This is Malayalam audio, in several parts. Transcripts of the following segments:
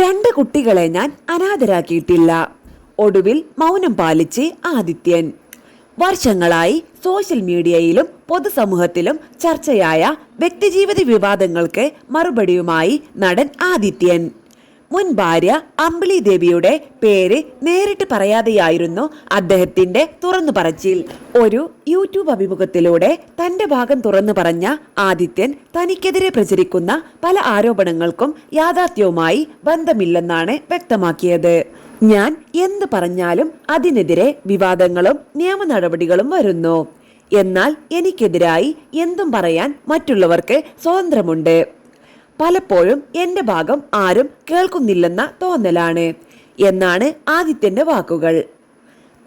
രണ്ട് കുട്ടികളെ ഞാൻ അനാഥരാക്കിയിട്ടില്ല. ഒടുവിൽ മൗനം പാലിച്ച് ആദിത്യൻ. വർഷങ്ങളായി സോഷ്യൽ മീഡിയയിലും പൊതുസമൂഹത്തിലും ചർച്ചയായ വ്യക്തിജീവിത വിവാദങ്ങൾക്ക് മറുപടിയുമായി നടൻ ആദിത്യൻ. മുൻ ഭാര്യ അമ്പിളി ദേവിയുടെ പേര് നേരിട്ട് പറയാതെയായിരുന്നു അദ്ദേഹത്തിന്റെ തുറന്നു പറച്ചിൽ. ഒരു യൂട്യൂബ് അഭിമുഖത്തിലൂടെ തന്റെ ഭാഗം തുറന്നു പറഞ്ഞ ആദിത്യൻ തനിക്കെതിരെ പ്രചരിക്കുന്ന പല ആരോപണങ്ങൾക്കും യാഥാർത്ഥ്യവുമായി ബന്ധമില്ലെന്നാണ് വ്യക്തമാക്കിയത്. ഞാൻ എന്ത് പറഞ്ഞാലും അതിനെതിരെ വിവാദങ്ങളും നിയമ നടപടികളും വരുന്നു. എന്നാൽ എനിക്കെതിരായി എന്തും പറയാൻ മറ്റുള്ളവർക്ക് സ്വാതന്ത്ര്യമുണ്ട്. പലപ്പോഴും എന്റെ ഭാഗം ആരും കേൾക്കുന്നില്ലെന്ന തോന്നലാണ് എന്നാണ് ആദിത്യന്റെ വാക്കുകൾ.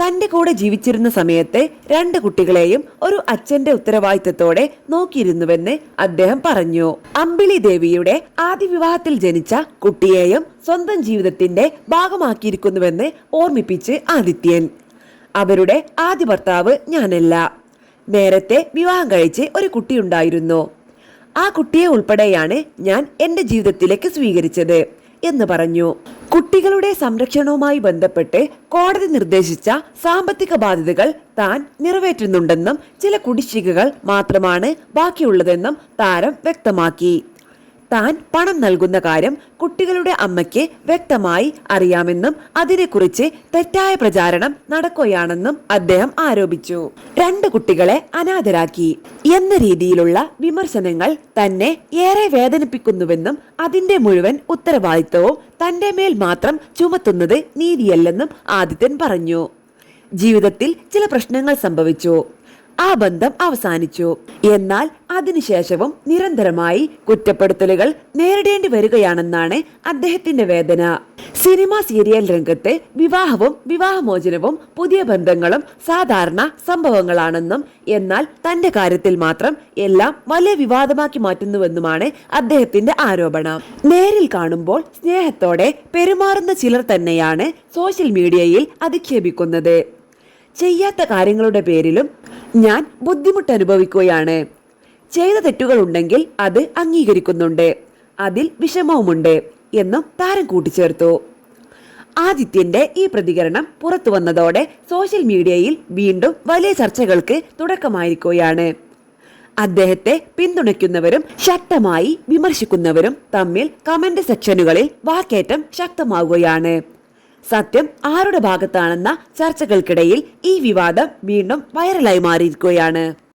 തന്റെ കൂടെ ജീവിച്ചിരുന്ന സമയത്ത് രണ്ട് കുട്ടികളെയും ഒരു അച്ഛന്റെ ഉത്തരവാദിത്തത്തോടെ നോക്കിയിരുന്നുവെന്ന് അദ്ദേഹം പറഞ്ഞു. അമ്പിളി ദേവിയുടെ ആദ്യ വിവാഹത്തിൽ ജനിച്ച കുട്ടിയെയും സ്വന്തം ജീവിതത്തിന്റെ ഭാഗമാക്കിയിരിക്കുന്നുവെന്ന് ഓർമ്മിപ്പിച്ച് ആദിത്യൻ. അവരുടെ ആദ്യ ഭർത്താവ് ഞാനല്ല. നേരത്തെ വിവാഹം കഴിച്ച് ഒരു കുട്ടിയുണ്ടായിരുന്നു. ആ കുട്ടിയെ ഉൾപ്പെടെയാണ് ഞാൻ എന്റെ ജീവിതത്തിലേക്ക് സ്വീകരിച്ചത് എന്ന് പറഞ്ഞു. കുട്ടികളുടെ സംരക്ഷണവുമായി ബന്ധപ്പെട്ട് കോടതി നിർദ്ദേശിച്ച സാമ്പത്തിക ബാധ്യതകൾ താൻ നിറവേറ്റുന്നുണ്ടെന്നും ചില കുടിശ്ശികകൾ മാത്രമാണ് ബാക്കിയുള്ളതെന്നും താരം വ്യക്തമാക്കി. താൻ പണം നൽകുന്ന കാര്യം കുട്ടികളുടെ അമ്മയ്ക്ക് വ്യക്തമായി അറിയാമെന്നും അതിനെക്കുറിച്ച് തെറ്റായ പ്രചാരണം നടക്കുകയാണെന്നും അദ്ദേഹം ആരോപിച്ചു. രണ്ട് കുട്ടികളെ അനാഥരാക്കി എന്ന രീതിയിലുള്ള വിമർശനങ്ങൾ തന്നെ ഏറെ വേദനിപ്പിക്കുന്നുവെന്നും അതിന്റെ മുഴുവൻ ഉത്തരവാദിത്വവും തന്റെ മേൽ മാത്രം ചുമത്തുന്നത് നീതിയല്ലെന്നും ആദിത്യൻ പറഞ്ഞു. ജീവിതത്തിൽ ചില പ്രശ്നങ്ങൾ സംഭവിച്ചു. ആ ബന്ധം അവസാനിച്ചു. എന്നാൽ അതിനുശേഷവും നിരന്തരമായി കുറ്റപ്പെടുത്തലുകൾ നേരിടേണ്ടി വരികയാണെന്നാണ് അദ്ദേഹത്തിന്റെ വേദന. സിനിമ സീരിയൽ രംഗത്ത് വിവാഹവും വിവാഹമോചനവും പുതിയ ബന്ധങ്ങളും സാധാരണ സംഭവങ്ങളാണെന്നും എന്നാൽ തന്റെ കാര്യത്തിൽ മാത്രം എല്ലാം വലിയ വിവാദമാക്കി മാറ്റുന്നുവെന്നുമാണ് അദ്ദേഹത്തിന്റെ ആരോപണം. നേരിൽ കാണുമ്പോൾ സ്നേഹത്തോടെ പെരുമാറുന്ന ചിലർ തന്നെയാണ് സോഷ്യൽ മീഡിയയിൽ അധിക്ഷേപിക്കുന്നത്. ചെയ്യാത്ത കാര്യങ്ങളുടെ പേരിലും ഞാൻ ബുദ്ധിമുട്ട് അനുഭവിക്കുകയാണ്. ചെയ്ത തെറ്റുകൾ ഉണ്ടെങ്കിൽ അത് അംഗീകരിക്കുന്നുണ്ട്. അതിൽ വിഷമവുമുണ്ട് എന്നും താരം കൂട്ടിച്ചേർത്തു. ആദിത്യന്റെ ഈ പ്രതികരണം പുറത്തു വന്നതോടെ സോഷ്യൽ മീഡിയയിൽ വീണ്ടും വലിയ ചർച്ചകൾക്ക് തുടക്കമായിരിക്കുകയാണ്. അദ്ദേഹത്തെ പിന്തുണയ്ക്കുന്നവരും ശക്തമായി വിമർശിക്കുന്നവരും തമ്മിൽ കമന്റ് സെക്ഷനുകളിൽ വാക്കേറ്റം ശക്തമാവുകയാണ്. സത്യം ആരുടെ ഭാഗത്താണെന്ന ചർച്ചകൾക്കിടയിൽ ഈ വിവാദം വീണ്ടും വൈറലായി മാറിയിരിക്കുകയാണ്.